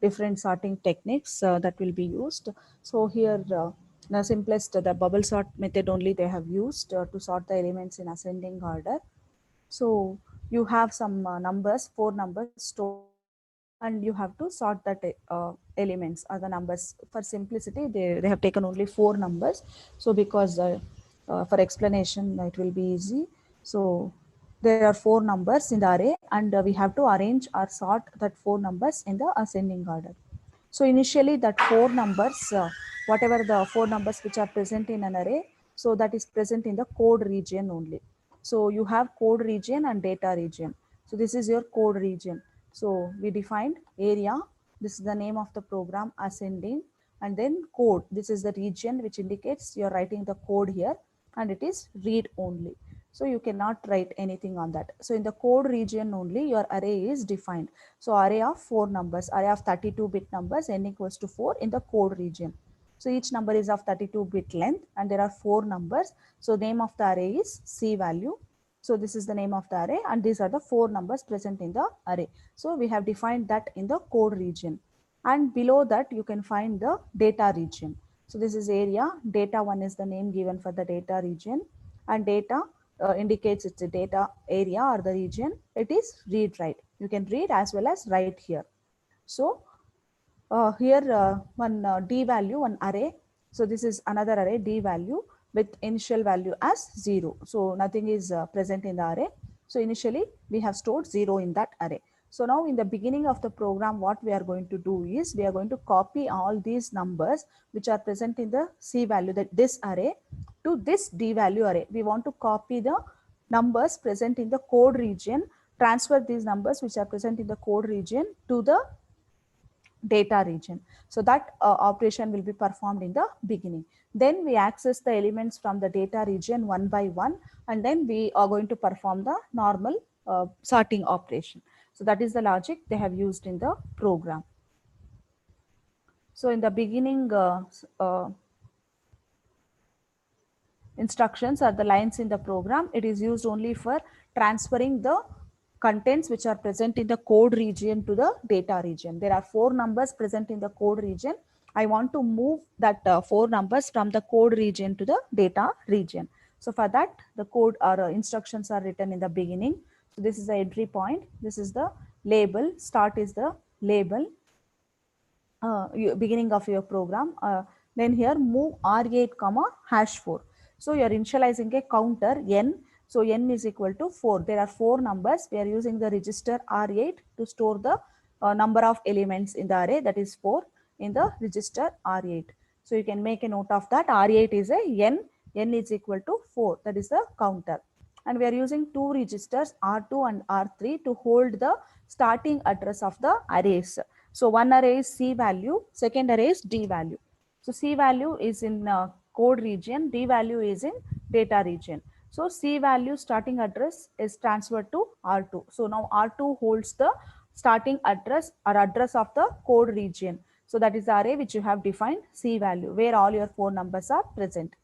different sorting techniques that will be used. So here the simplest, the bubble sort method only they have used to sort the elements in ascending order. So you have some numbers, 4 numbers stored in the array, and you have to sort that elements or the numbers. For simplicity, they have taken only 4 numbers. So because for explanation it will be easy. So there are 4 numbers in the array, and we have to arrange or sort that 4 numbers in the ascending order. So initially that 4 numbers, whatever the 4 numbers which are present in an array, so that is present in the code region only. So you have code region and data region. So this is your code region. So we defined area. This is the name of the program, ascending, and then code. This is the region which indicates you're writing the code here, and it is read only. So you cannot write anything on that. So in the code region only your array is defined. So array of 4 numbers, array of 32-bit numbers n equals to 4 in the code region. So each number is of 32-bit length, and there are 4 numbers. So name of the array is C value. So this is the name of the array, and these are the 4 numbers present in the array. So we have defined that in the code region, and below that you can find the data region. So this is area. Data 1 is the name given for the data region, and data indicates it's a data area or the region. It is read write. You can read as well as write here. So here one d value, one array. So this is another array, d value, with initial value as 0. So nothing is present in the array. So initially we have stored 0 in that array. So now in the beginning of the program, what we are going to do is we are going to copy all these numbers which are present in the C value, that this array, to this d value array. We want to copy the numbers present in the code region, transfer these numbers which are present in the code region to the data region. So that operation will be performed in the beginning. Then we access the elements from the data region one by one, and then we are going to perform the normal sorting operation. So that is the logic they have used in the program. So in the beginning instructions are the lines in the program. It is used only for transferring the contents which are present in the code region to the data region. There are 4 numbers present in the code region. I want to move that 4 numbers from the code region to the data region. So for that, the code or instructions are written in the beginning. So this is the entry point. This is the label. Start is the label. Beginning of your program. Then here move R8 comma #4. So you are initializing a counter n. So n is equal to 4. There are 4 numbers. We are using the register R8 to store the number of elements in the array, that is 4, in the register R8. So you can make a note of that. R8 is a n is equal to 4. That is the counter. And we are using 2 registers R2 and R3 to hold the starting address of the arrays. So one array is C value, second array is D value. So C value is in code region, D value is in data region. So C value starting address is transferred to R2. So now R2 holds the starting address or address of the code region. So that is the array which you have defined, C value, where all your 4 numbers are present.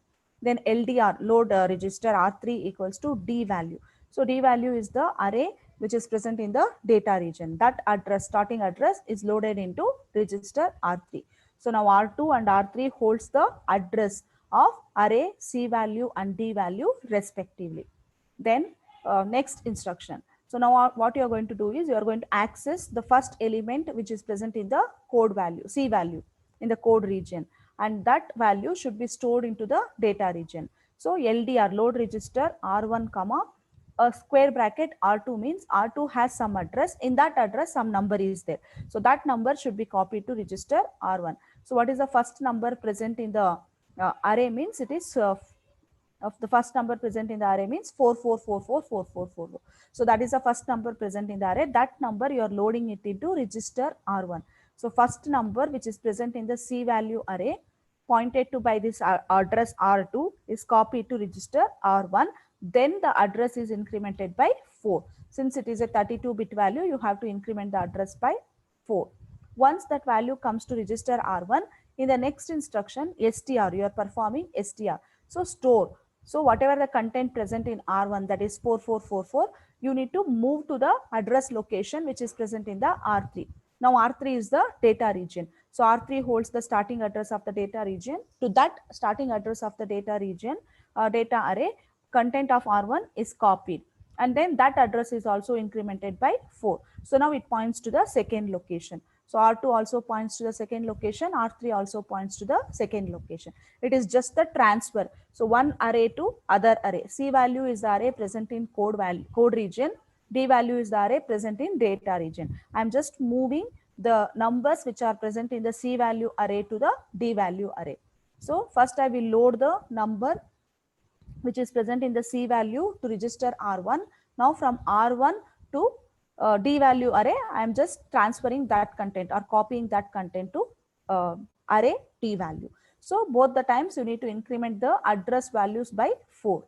Then LDR, load register R3 equals to D value. So D value is the array which is present in the data region. That address, starting address, is loaded into register R3. So now R2 and R3 holds the address of array C value and D value respectively. Then next instruction. So now what you are going to do is you are going to access the first element which is present in the code value, C value, in the code region, and that value should be stored into the data region. So LDR, load register R1 comma a square bracket R2 means R2 has some address. In that address some number is there. So that number should be copied to register R1. So what is the first number present in the array means it is of the first number present in the array means 44444444. So that is the first number present in the array. That number you are loading it into register R1. So first number which is present in the C value array pointed to by this address R2 is copied to register R1. Then the address is incremented by 4. Since it is a 32-bit value, you have to increment the address by 4. Once that value comes to register R1, in the next instruction, STR, you are performing STR. So store. So whatever the content present in R1, that is 4444, you need to move to the address location which is present in the R3. Now R3 is the data region. So R3 holds the starting address of the data region. To that starting address of the data region, data array, content of R1 is copied. And then that address is also incremented by 4. So now it points to the second location. So R2 also points to the second location. R3 also points to the second location. It is just the transfer. So one array to other array. C value is the array present in code region. D value is the array present in data region. I am just moving the numbers which are present in the C value array to the D value array. So first I will load the number which is present in the C value to register R1. Now from R1 to D value array, I am just transferring that content or copying that content to array D value. So both the times you need to increment the address values by 4.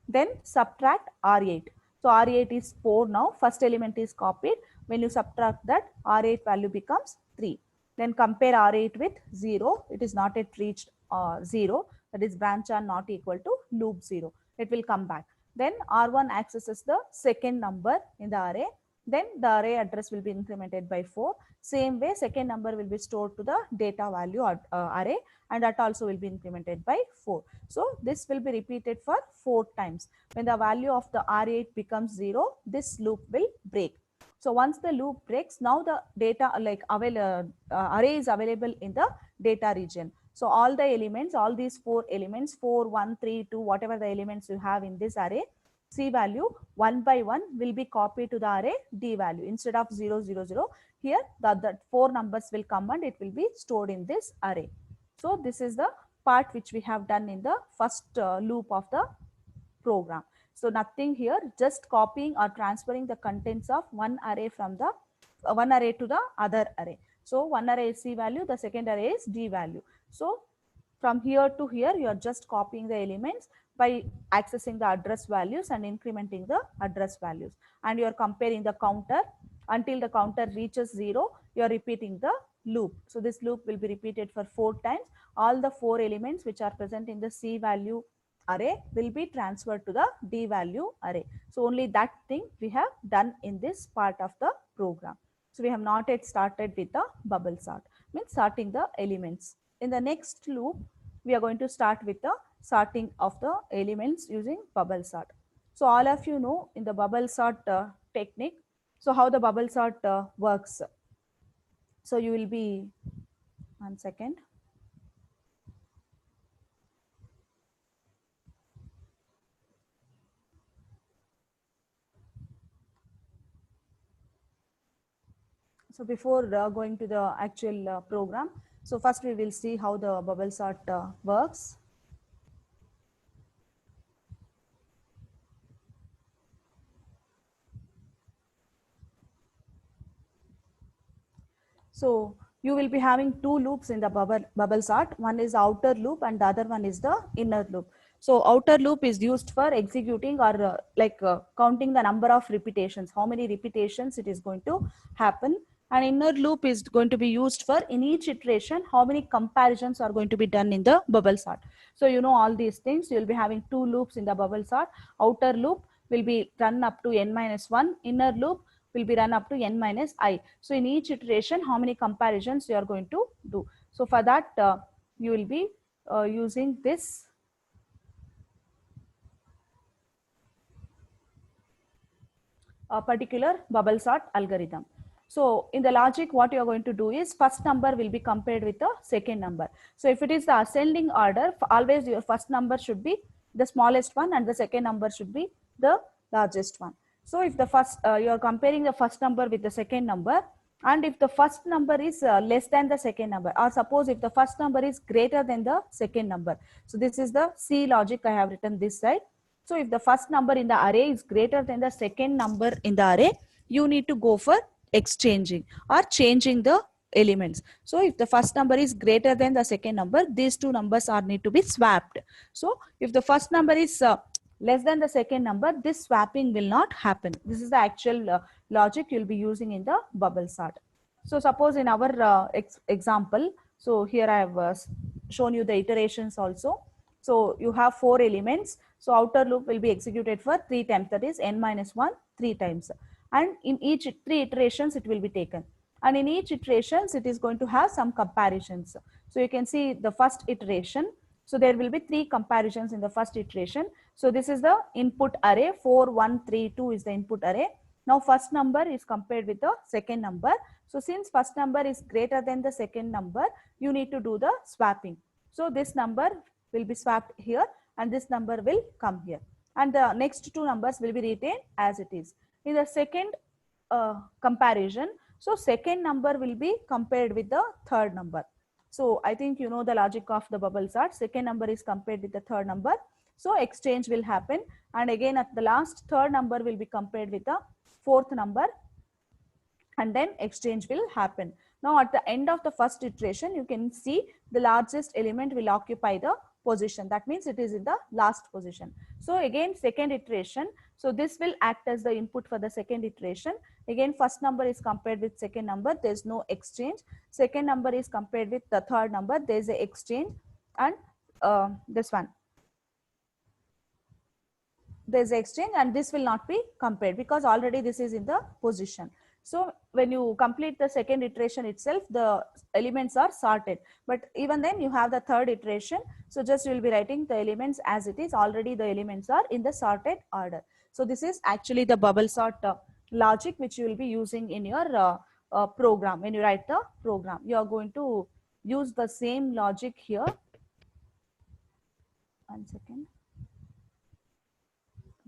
Then subtract R8. So R8 is 4 now. First element is copied. When you subtract that, R8 value becomes 3. Then compare R8 with 0. It is not yet reached 0. That is branch are not equal to loop 0. It will come back. Then R1 accesses the second number in the array. Then the array address will be incremented by 4. Same way, second number will be stored to the data value array, and that also will be incremented by 4. So this will be repeated for 4 times. When the value of the R8 becomes 0, this loop will break. So once the loop breaks, now the data array is available in the data region. So all the elements, all these 4 elements, 4, 1, 3, 2, whatever the elements you have in this array, C value one by one will be copied to the array D value. Instead of 0, 0, 0, here the 4 numbers will come and it will be stored in this array. So this is the part which we have done in the first loop of the program. So nothing here, just copying or transferring the contents of one array from the one array to the other array. So one array is C value, the second array is D value. So from here to here, you are just copying the elements by accessing the address values and incrementing the address values. And you are comparing the counter until the counter reaches 0, you are repeating the loop. So this loop will be repeated for 4 times. All the 4 elements which are present in the C value array will be transferred to the D value array. So only that thing we have done in this part of the program. So we have not yet started with the bubble sort, means sorting the elements. In the next loop, we are going to start with the sorting of the elements using bubble sort. So all of you know in the bubble sort technique, so how the bubble sort works. So you will be, 1 second. So before going to the actual program, so first we will see how the bubble sort works. So you will be having 2 loops in the bubble sort. One is outer loop and the other one is the inner loop. So outer loop is used for executing or counting the number of repetitions, how many repetitions it is going to happen. And inner loop is going to be used for in each iteration, how many comparisons are going to be done in the bubble sort. So you know all these things, you will be having 2 loops in the bubble sort. Outer loop will be run up to n-1, inner loop will be run up to n minus I. So in each iteration, how many comparisons you are going to do. So for that, you will be using this particular bubble sort algorithm. So in the logic, what you are going to do is first number will be compared with the second number. So if it is the ascending order, always your first number should be the smallest one and the second number should be the largest one. So if the first, you are comparing the first number with the second number, and if the first number is less than the second number, or suppose if the first number is greater than the second number. So this is the C logic I have written this side. So if the first number in the array is greater than the second number in the array, you need to go for exchanging or changing the elements. So if the first number is greater than the second number, these 2 numbers are need to be swapped. So if the first number is less than the second number, this swapping will not happen. This is the actual logic you'll be using in the bubble sort. So suppose in our example, so here I have shown you the iterations also. So you have 4 elements. So outer loop will be executed for 3 times, that is n-1 3 times. And in each 3 iterations it will be taken. And in each iterations, it is going to have some comparisons. So you can see the first iteration. So there will be 3 comparisons in the first iteration. So this is the input array, 4, 1, 3, 2 is the input array. Now first number is compared with the second number. So since first number is greater than the second number, you need to do the swapping. So this number will be swapped here and this number will come here. And the next 2 numbers will be retained as it is. In the second comparison, so second number will be compared with the third number. So I think you know the logic of the bubble sort. Second number is compared with the third number. So exchange will happen. And again at the last, third number will be compared with the fourth number. And then exchange will happen. Now at the end of the first iteration, you can see the largest element will occupy the position. That means it is in the last position. So again second iteration. So this will act as the input for the second iteration. Again first number is compared with second number. There is no exchange. Second number is compared with the third number. There is a exchange. And this one, there is exchange, and this will not be compared because already this is in the position. So when you complete the second iteration itself, the elements are sorted. But even then you have the third iteration. So just you will be writing the elements as it is. Already the elements are in the sorted order. So this is actually the bubble sort logic which you will be using in your program. When you write the program, you are going to use the same logic here. 1 second.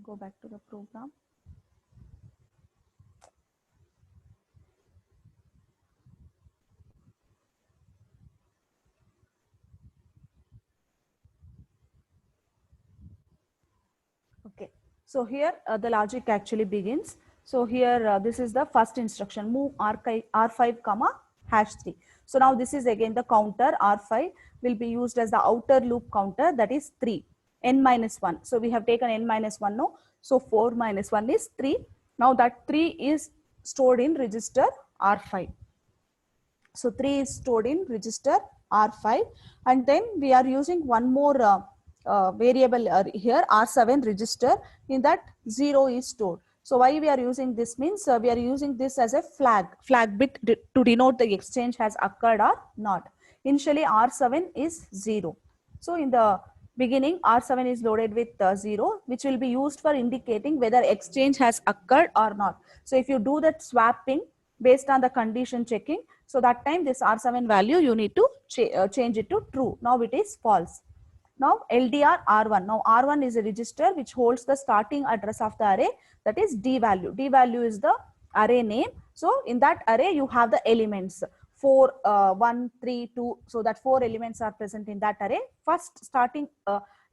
Go back to the program. Okay, so here the logic actually begins. So here this is the first instruction, move R5 comma #3. So now this is again the counter. R5 will be used as the outer loop counter, that is 3, n minus 1. So we have taken n minus 1 now. So 4 minus 1 is 3. Now that 3 is stored in register R5. So 3 is stored in register R5, and then we are using one more variable here, R7 register. In that 0 is stored. So why we are using this means we are using this as a flag bit to denote the exchange has occurred or not. Initially R7 is 0. So in the beginning R7 is loaded with 0, which will be used for indicating whether exchange has occurred or not. So if you do that swapping based on the condition checking, so that time this R7 value you need to change it to true. Now it is false. Now LDR R1. Now R1 is a register which holds the starting address of the array, that is D value. D value is the array name. So in that array you have the elements 4, 1, 3, 2. So that 4 elements are present in that array. First starting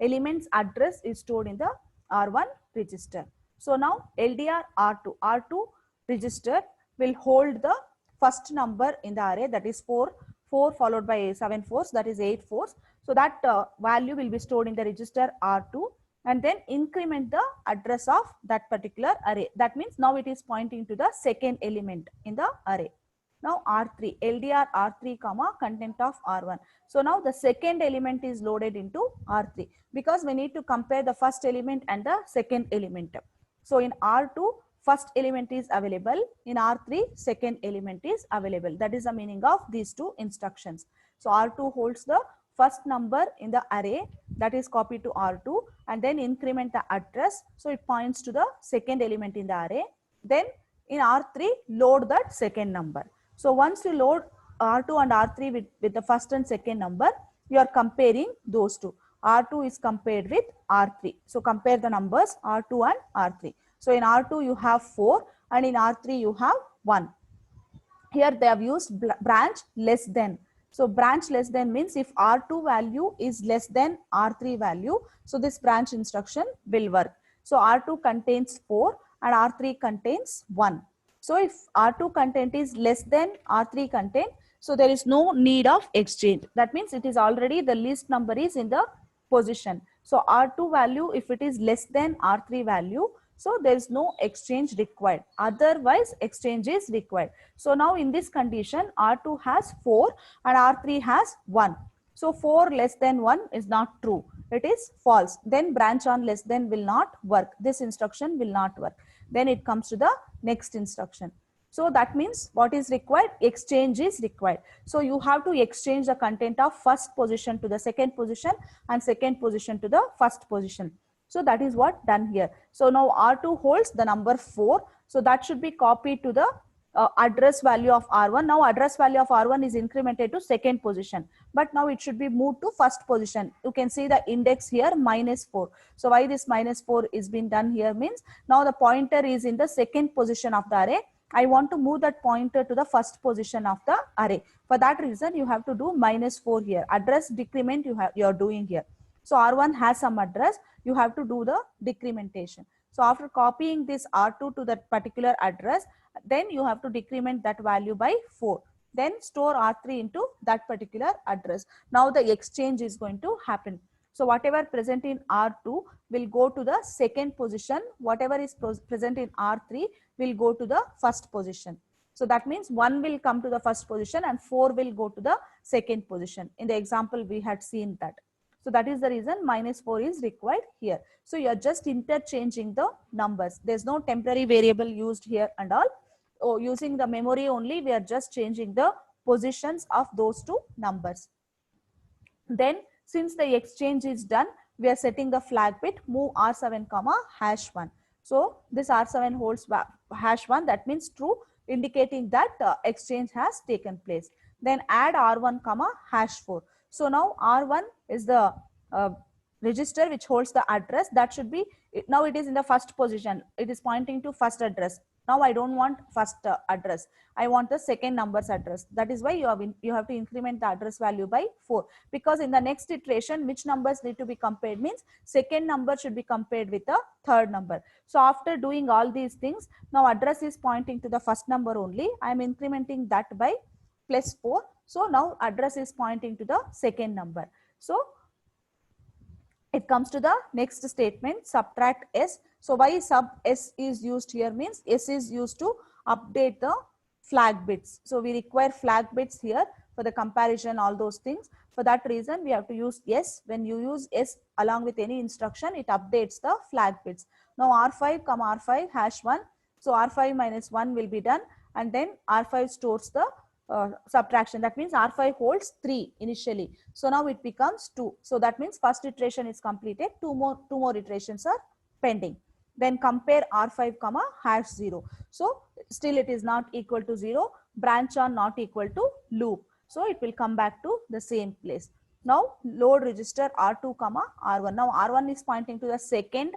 elements address is stored in the R1 register. So now LDR R2. R2 register will hold the first number in the array, that is 4. 4 followed by 7 fours, that is 8 fours. So that value will be stored in the register R2, and then increment the address of that particular array. That means now it is pointing to the second element in the array. Now R3, LDR R3 comma content of R1. So now the second element is loaded into R3 because we need to compare the first element and the second element. So in R2, first element is available. In R3, second element is available. That is the meaning of these two instructions. So R2 holds the first number in the array, that is copied to R2, and then increment the address. So it points to the second element in the array. Then in R3, load that second number. So once you load R2 and R3 with the first and second number, you are comparing those two. R2 is compared with R3. So compare the numbers R2 and R3. So in R2 you have 4 and in R3 you have 1. Here they have used branch less than. So branch less than means if R2 value is less than R3 value, so this branch instruction will work. So R2 contains 4 and R3 contains 1. So if R2 content is less than R3 content, so there is no need of exchange. That means it is already the least number is in the position. So R2 value, if it is less than R3 value, so there is no exchange required. Otherwise, exchange is required. So now in this condition, R2 has 4 and R3 has 1. So 4 less than 1 is not true. It is false. Then branch on less than will not work. This instruction will not work. Then it comes to the next instruction. So that means what is required? Exchange is required. So you have to exchange the content of first position to the second position and second position to the first position. So that is what done here. So now R2 holds the number 4. So that should be copied to the address value of R1. Now address value of R1 is incremented to second position, but now it should be moved to first position. You can see the index here -4. So why this -4 is being done here means now the pointer is in the second position of the array. I want to move that pointer to the first position of the array. For that reason, you have to do -4 here. Address decrement you are doing here. So R1 has some address. You have to do the decrementation. So after copying this R2 to that particular address, then you have to decrement that value by 4. Then store R3 into that particular address. Now the exchange is going to happen. So whatever present in R2 will go to the second position. Whatever is present in R3 will go to the first position. So that means 1 will come to the first position and 4 will go to the second position. In the example, we had seen that. So that is the reason -4 is required here. So you are just interchanging the numbers. There's no temporary variable used here and all. Oh, using the memory only, we are just changing the positions of those two numbers. Then since the exchange is done, we are setting the flag bit move R7 comma #1. So this R7 holds #1, that means true, indicating that exchange has taken place. Then add R1 comma #4. So now R1 is the register which holds the address. That should be, now it is in the first position. It is pointing to first address. Now I don't want first address. I want the second number's address. That is why you have to increment the address value by 4. Because in the next iteration, which numbers need to be compared means second number should be compared with the third number. So after doing all these things, now address is pointing to the first number only. I am incrementing that by +4. So now address is pointing to the second number. So it comes to the next statement, subtract S. So why sub S is used here means S is used to update the flag bits. So we require flag bits here for the comparison, all those things. For that reason, we have to use S. When you use S along with any instruction, it updates the flag bits. Now R5, R5 #1. So R5 -1 will be done, and then R5 stores the subtraction. That means R5 holds 3 initially. So now it becomes 2. So that means first iteration is completed. Two more iterations are pending. Then compare R5 comma #0. So still it is not equal to 0. Branch on not equal to loop. So it will come back to the same place. Now load register R2 comma R1. Now R1 is pointing to the second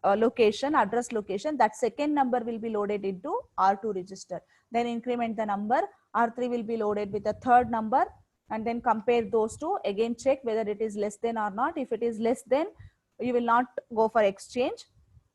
location, address location. That second number will be loaded into R2 register. Then increment the number. R3 will be loaded with the third number, and then compare those two. Again check whether it is less than or not. If it is less than, you will not go for exchange,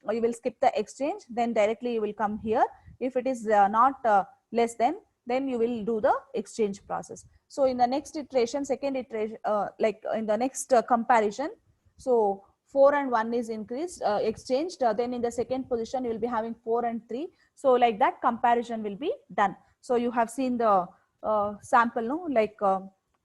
or you will skip the exchange. Then directly you will come here. If it is not less than, then you will do the exchange process. So in the next iteration, second iteration, like in the next comparison, so 4 and 1 is increased, exchanged. Then in the second position, you will be having 4 and 3. So like that comparison will be done. So you have seen the sample, no, like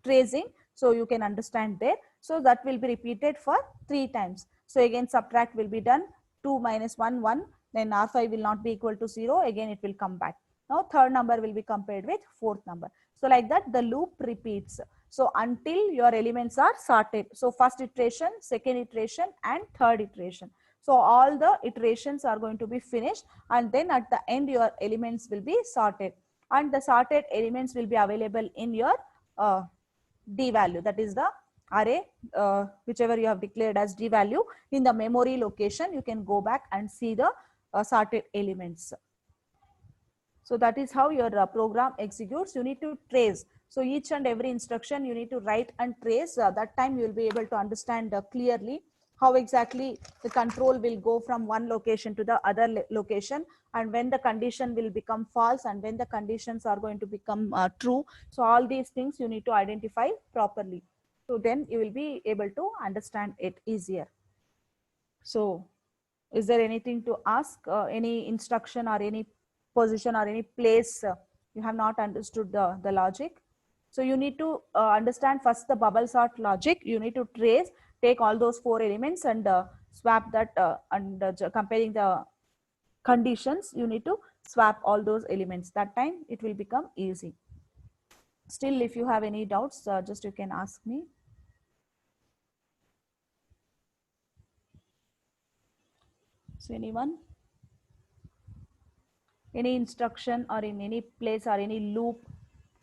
tracing. So you can understand there. So that will be repeated for 3 times. So again, subtract will be done. 2 minus 1, 1. Then R5 will not be equal to 0. Again, it will come back. Now third number will be compared with fourth number. So like that, the loop repeats. So until your elements are sorted. So first iteration, second iteration, and third iteration. So all the iterations are going to be finished, and then at the end your elements will be sorted, and the sorted elements will be available in your D value, that is the array, whichever you have declared as D value. In the memory location, you can go back and see the sorted elements. So that is how your program executes. You need to trace. So each and every instruction you need to write and trace. That time you will be able to understand clearly how exactly the control will go from one location to the other location, and when the condition will become false and when the conditions are going to become true. So all these things you need to identify properly. So then you will be able to understand it easier. So is there anything to ask? Any instruction or any position or any place you have not understood the logic? So you need to understand first the bubble sort logic. You need to trace, take all those 4 elements and swap that and comparing the conditions. You need to swap all those elements. That time it will become easy. Still, if you have any doubts, just you can ask me. So anyone? Any instruction or in any place or any loop?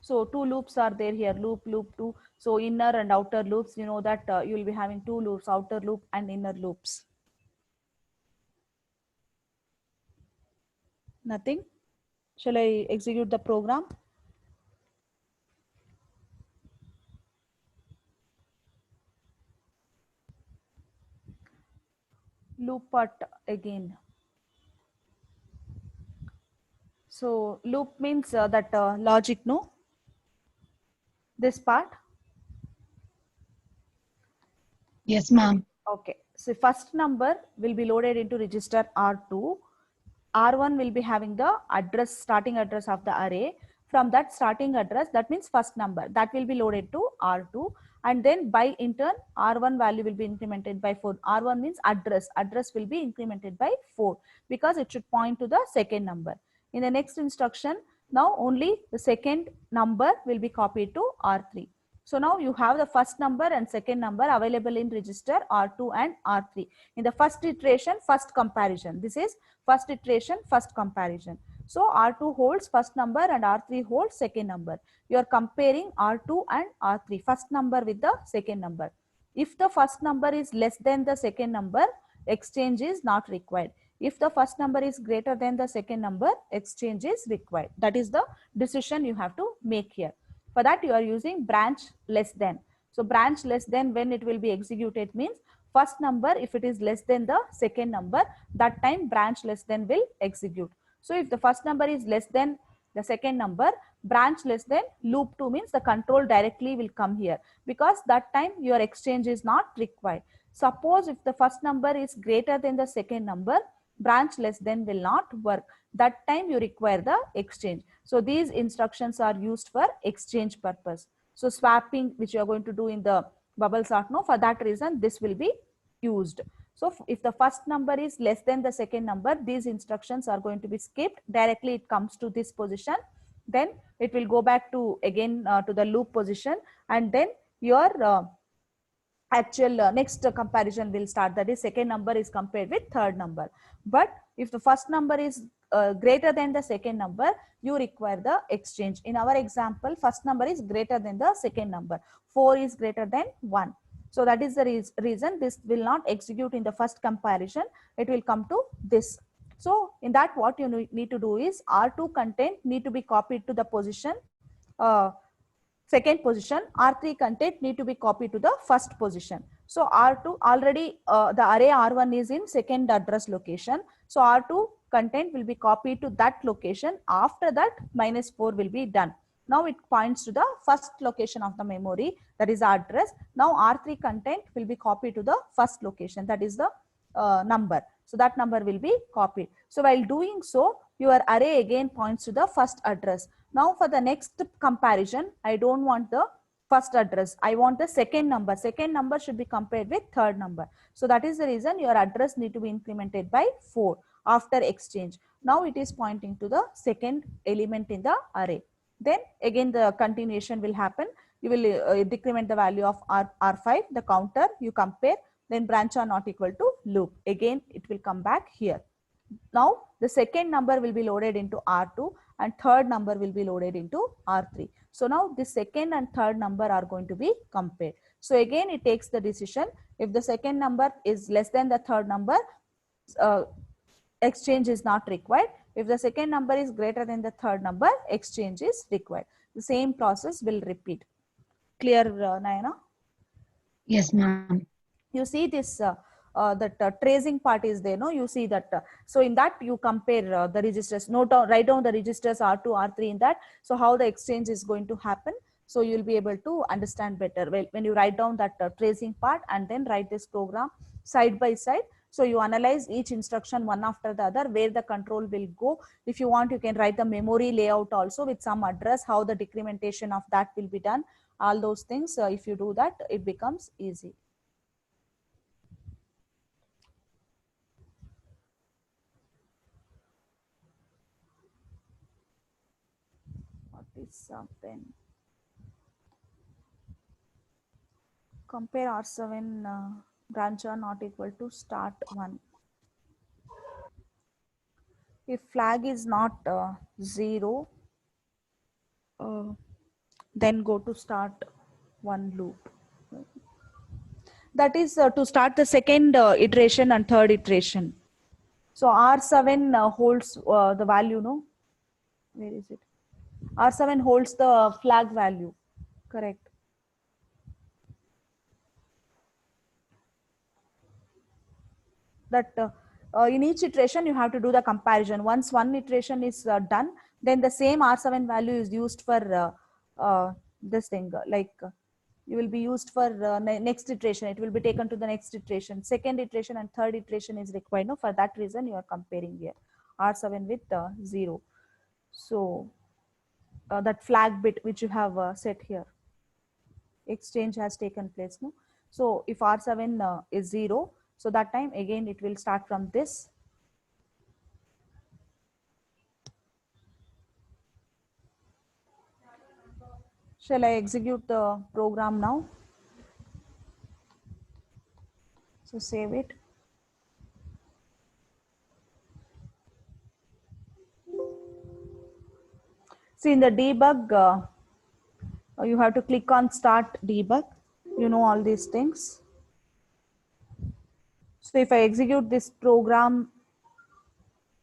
So two loops are there here, loop, loop, two. So inner and outer loops, you know that you will be having two loops, outer loop and inner loops. Nothing? Shall I execute the program? Loop part again. So loop means that logic, no? This part. Yes, ma'am. Okay. So first number will be loaded into register R2. R1 will be having the address, starting address of the array. From that starting address, that means first number, that will be loaded to R2. And then by in turn, R1 value will be incremented by 4. R1 means address. Address will be incremented by 4 because it should point to the second number. In the next instruction, now only the second number will be copied to R3. So now you have the first number and second number available in register R2 and R3. In the first iteration, first comparison. This is first iteration, first comparison. So R2 holds first number and R3 holds second number. You are comparing R2 and R3, first number with the second number. If the first number is less than the second number, exchange is not required. If the first number is greater than the second number, exchange is required. That is the decision you have to make here. For that, you are using branch less than. So branch less than, when it will be executed means first number, if it is less than the second number, that time branch less than will execute. So if the first number is less than the second number, branch less than loop 2 means the control directly will come here, because that time your exchange is not required. Suppose if the first number is greater than the second number, branch less than will not work. That time you require the exchange. So these instructions are used for exchange purpose. So swapping, which you are going to do in the bubble sort, no, for that reason this will be used. So if the first number is less than the second number, these instructions are going to be skipped. Directly it comes to this position. Then it will go back to again to the loop position, and then your actual next comparison will start. That is, second number is compared with third number. But if the first number is greater than the second number, you require the exchange. In our example, first number is greater than the second number. 4 is greater than 1. So that is the reason this will not execute in the first comparison. It will come to this. So in that, what you need to do is R2 content need to be copied to the position second position. R3 content need to be copied to the first position. So R2 already the array R1 is in second address location. So R2 content will be copied to that location. After that, -4 will be done. Now it points to the first location of the memory, that is address. Now R3 content will be copied to the first location, that is the number. So that number will be copied. So while doing so, your array again points to the first address. Now for the next comparison, I don't want the first address. I want the second number. Second number should be compared with third number. So that is the reason your address need to be incremented by 4 after exchange. Now it is pointing to the second element in the array. Then again the continuation will happen. You will decrement the value of R5, the counter, you compare, then branch are not equal to loop. Again, it will come back here. Now the second number will be loaded into R2 and third number will be loaded into R3. So now the second and third number are going to be compared. So again, it takes the decision. If the second number is less than the third number, exchange is not required. If the second number is greater than the third number, exchange is required. The same process will repeat. Clear, Nayana? Yes, ma'am. You see this that tracing part is there, no? You see that. So in that you compare the registers. Write down the registers R2, R3 in that. So how the exchange is going to happen. So you'll be able to understand better when you write down that tracing part and then write this program side by side. So you analyze each instruction one after the other, where the control will go. If you want, you can write the memory layout also with some address, how the decrementation of that will be done. All those things, if you do that, it becomes easy. is then compare R7 branch are not equal to start 1. If flag is not 0, then go to start 1 loop. That is to start the second iteration and third iteration. So R7 holds the value, no? Where is it? R7 holds the flag value, correct? That in each iteration you have to do the comparison. Once one iteration is done, then the same R7 value is used for this thing, you will be used for next iteration. It will be taken to the next iteration. Second iteration and third iteration is required. No, for that reason you are comparing here R7 with 0. So that flag bit which you have set here, exchange has taken place. No, so if R7 is 0, so that time again it will start from this. Shall I execute the program now? So save it. See, in the debug, you have to click on start debug. You know all these things. So if I execute this program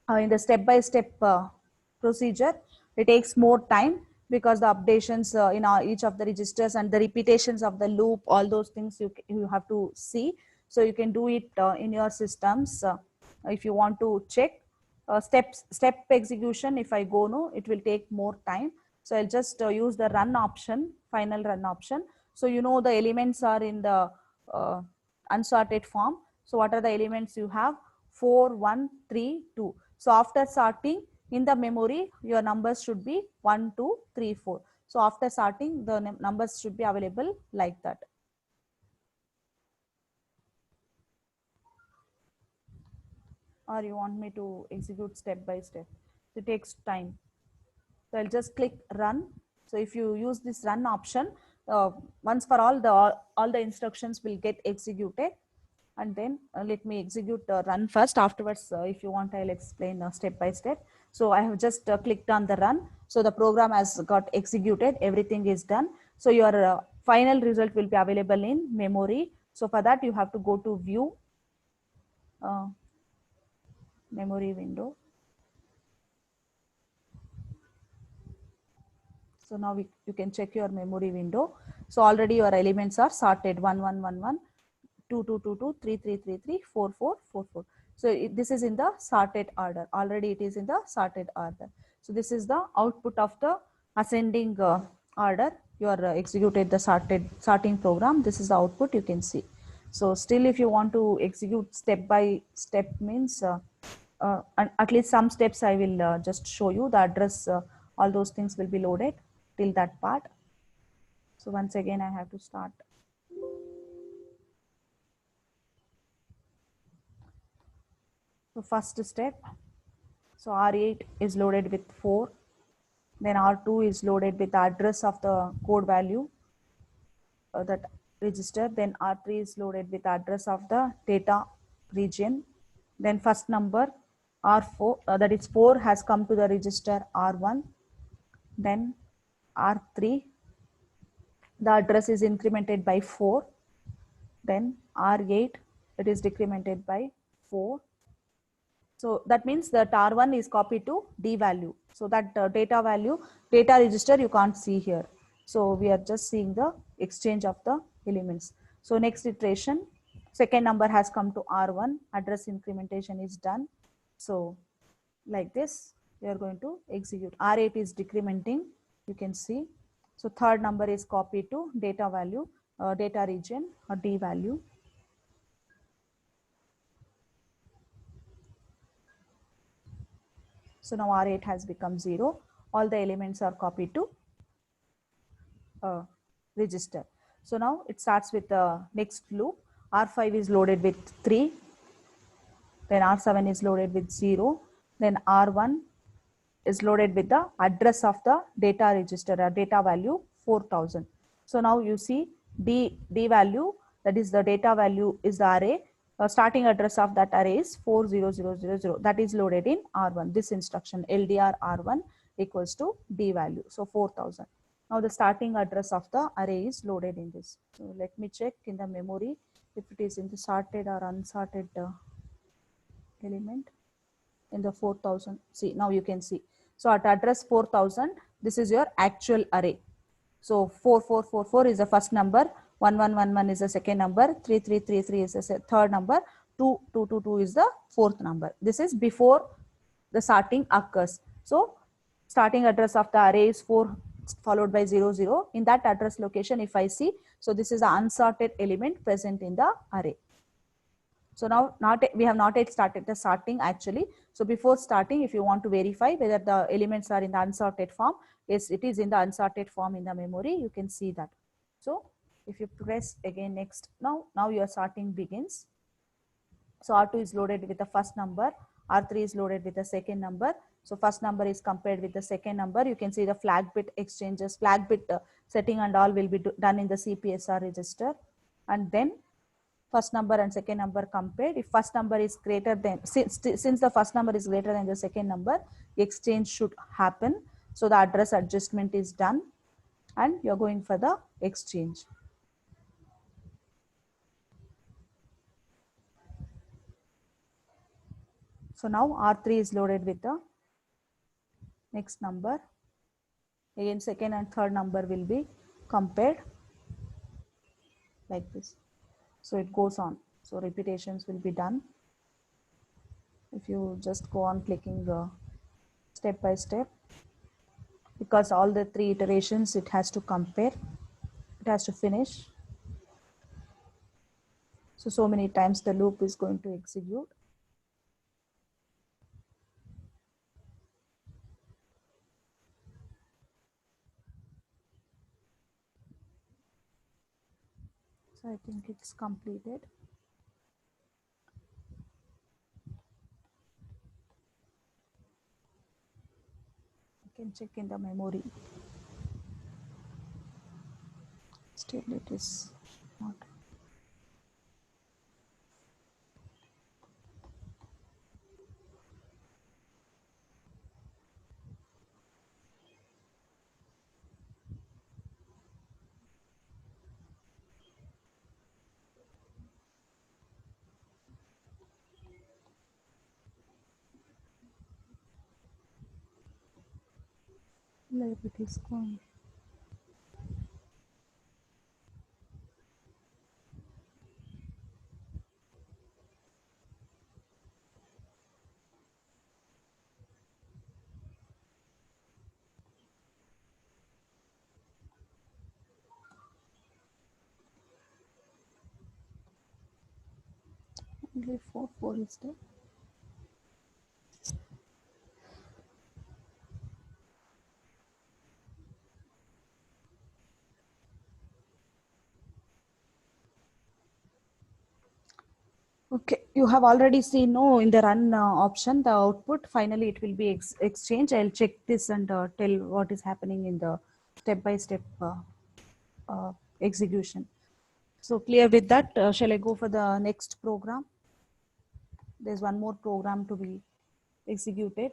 in the step-by-step procedure, it takes more time because the updations in each of the registers and the repetitions of the loop, all those things you have to see. So you can do it in your systems if you want to check. Step execution, if I go, no, it will take more time. So I'll just use the run option, final run option. So you know the elements are in the unsorted form. So what are the elements you have? 4, 1, 3, 2. So after sorting in the memory, your numbers should be 1, 2, 3, 4. So after sorting, the numbers should be available like that. Or you want me to execute step by step? It takes time. So I'll just click run. So if you use this run option, once for all the instructions will get executed. And then let me execute run first. Afterwards, if you want, I'll explain step by step. So I have just clicked on the run. So the program has got executed. Everything is done. So your final result will be available in memory. So for that, you have to go to view, memory window. So now you can check your memory window. So already your elements are sorted 1, 1, 1, 1, 2, 2, 2, 2, 3, 3, 3, 3, 4, 4, 4, 4. So this is in the sorted order. Already it is in the sorted order. So this is the output of the ascending order. You are executed the sorting program. This is the output you can see. So still, if you want to execute step by step, means and at least some steps I will just show you. The address, all those things will be loaded till that part. So once again, I have to start. So first step, so R8 is loaded with 4, then R2 is loaded with the address of the code value that register, then R3 is loaded with the address of the data region, then first number R4, that is 4, has come to the register R1, then R3, the address is incremented by 4, then R8, it is decremented by 4. So that means that R1 is copied to D value. So that data value, data register you can't see here. So we are just seeing the exchange of the elements. So next iteration, second number has come to R1, address incrementation is done. So like this, we are going to execute. R8 is decrementing, you can see. So third number is copied to data value, data region or D value. So now R8 has become 0. All the elements are copied to register. So now it starts with the next loop. R5 is loaded with 3. Then R7 is loaded with 0. Then R1 is loaded with the address of the data register or data value 4000. So now you see D value, that is the data value is the array. Starting address of that array is 40000. That is loaded in R1. This instruction LDR R1 equals to D value. So 4000. Now the starting address of the array is loaded in this. So let me check in the memory if it is in the sorted or unsorted element in the 4000. See, now you can see. So at address 4000, this is your actual array. So 4444 is the first number, 1111 is the second number, 3333 is the third number, 2222 is the fourth number. This is before the sorting occurs. So starting address of the array is 4 followed by 00. In that address location, if I see, so this is the unsorted element present in the array. So now we have not yet started the sorting actually. So before starting, if you want to verify whether the elements are in the unsorted form, yes, it is in the unsorted form in the memory. You can see that. So if you press again next, now your sorting begins. So R2 is loaded with the first number, R3 is loaded with the second number. So first number is compared with the second number. You can see the flag bit exchanges, flag bit setting and all will be done in the CPSR register. And then first number and second number compared. If first number is greater than, since the first number is greater than the second number, exchange should happen. So the address adjustment is done and you're going for the exchange. So now R3 is loaded with the next number. Again, second and third number will be compared like this. So it goes on. So repetitions will be done. If you just go on clicking step by step, because all the 3 iterations it has to compare, it has to finish. So many times the loop is going to execute. So I think it's completed. You can check in the memory. Still it is not. Like it is going. Only 4 is there. Okay, you have already seen in the run option, the output, finally it will be exchange. I'll check this and tell what is happening in the step-by-step execution. So clear with that, shall I go for the next program? There's one more program to be executed.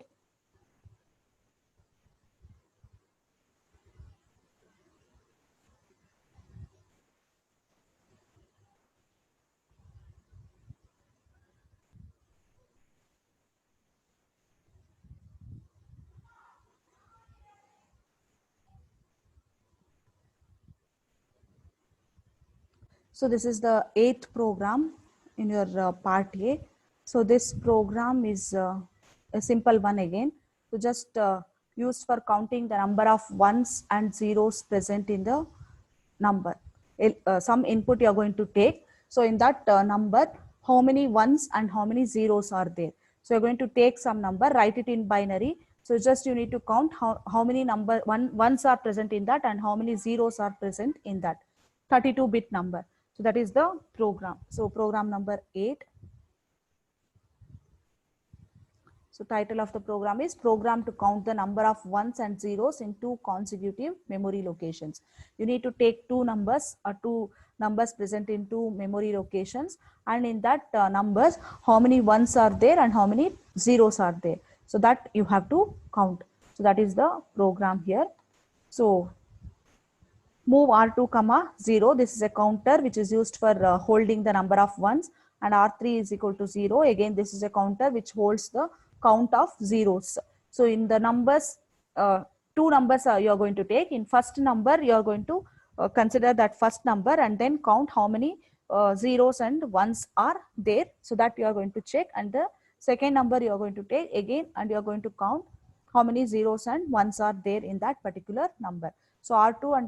So this is the 8th program in your part A. So this program is a simple one again. So just used for counting the number of ones and zeros present in the number. Some input you are going to take. So in that number, how many ones and how many zeros are there? So you're going to take some number, write it in binary. So just you need to count how many ones are present in that and how many zeros are present in that 32-bit number. So that is the program. So program number 8. So title of the program is Program to Count the Number of Ones and Zeros in Two Consecutive Memory Locations. You need to take two numbers present in two memory locations, and in that numbers, how many ones are there and how many zeros are there. So that you have to count. So that is the program here. So move R2 comma 0. This is a counter which is used for holding the number of ones, and R3 is equal to 0. Again, this is a counter which holds the count of zeros. So in the numbers, two numbers you are going to take. In first number, you are going to consider that first number and then count how many zeros and ones are there. So that you are going to check, and the second number you are going to take again, and you are going to count how many zeros and ones are there in that particular number. So R2 and